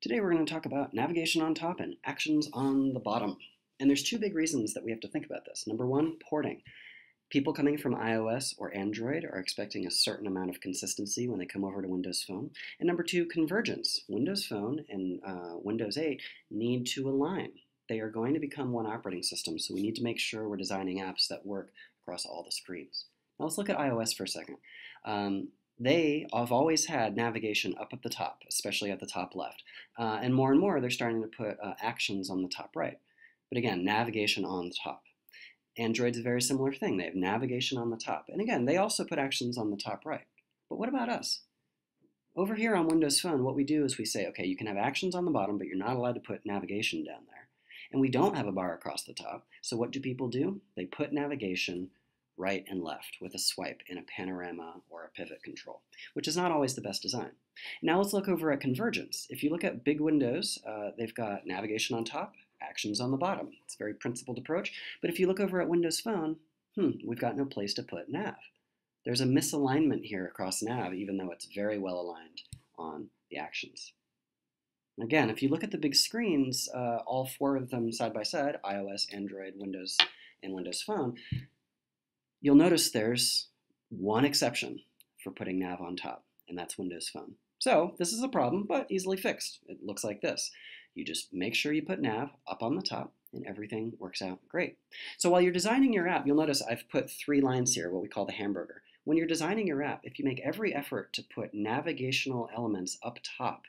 Today we're going to talk about navigation on top and actions on the bottom. And there's two big reasons that we have to think about this. Number one, porting. People coming from iOS or Android are expecting a certain amount of consistency when they come over to Windows Phone. And number two, convergence. Windows Phone and Windows 8 need to align. They are going to become one operating system, so we need to make sure we're designing apps that work across all the screens. Now let's look at iOS for a second. They have always had navigation up at the top, especially at the top left. And more, they're starting to put actions on the top right. But again, navigation on the top. Android's a very similar thing. They have navigation on the top. And again, they also put actions on the top right. But what about us? Over here on Windows Phone, what we do is we say, okay, you can have actions on the bottom, but you're not allowed to put navigation down there. And we don't have a bar across the top. So what do people do? They put navigation right and left with a swipe in a panorama or a pivot control, which is not always the best design. Now let's look over at Convergence. If you look at big Windows, they've got navigation on top, actions on the bottom. It's a very principled approach. But if you look over at Windows Phone, we've got no place to put nav. There's a misalignment here across nav, even though it's very well aligned on the actions. And again, if you look at the big screens, all four of them side by side, iOS, Android, Windows, and Windows Phone, you'll notice there's one exception for putting nav on top, and that's Windows Phone. So this is a problem, but easily fixed. It looks like this. You just make sure you put nav up on the top, and everything works out great. So while you're designing your app, you'll notice I've put 3 lines here, what we call the hamburger. When you're designing your app, if you make every effort to put navigational elements up top,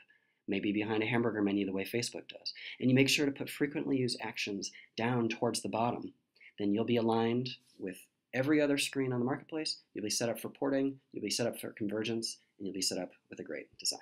maybe behind a hamburger menu the way Facebook does, and you make sure to put frequently used actions down towards the bottom, then you'll be aligned with every other screen on the marketplace. You'll be set up for porting, you'll be set up for convergence, and you'll be set up with a great design.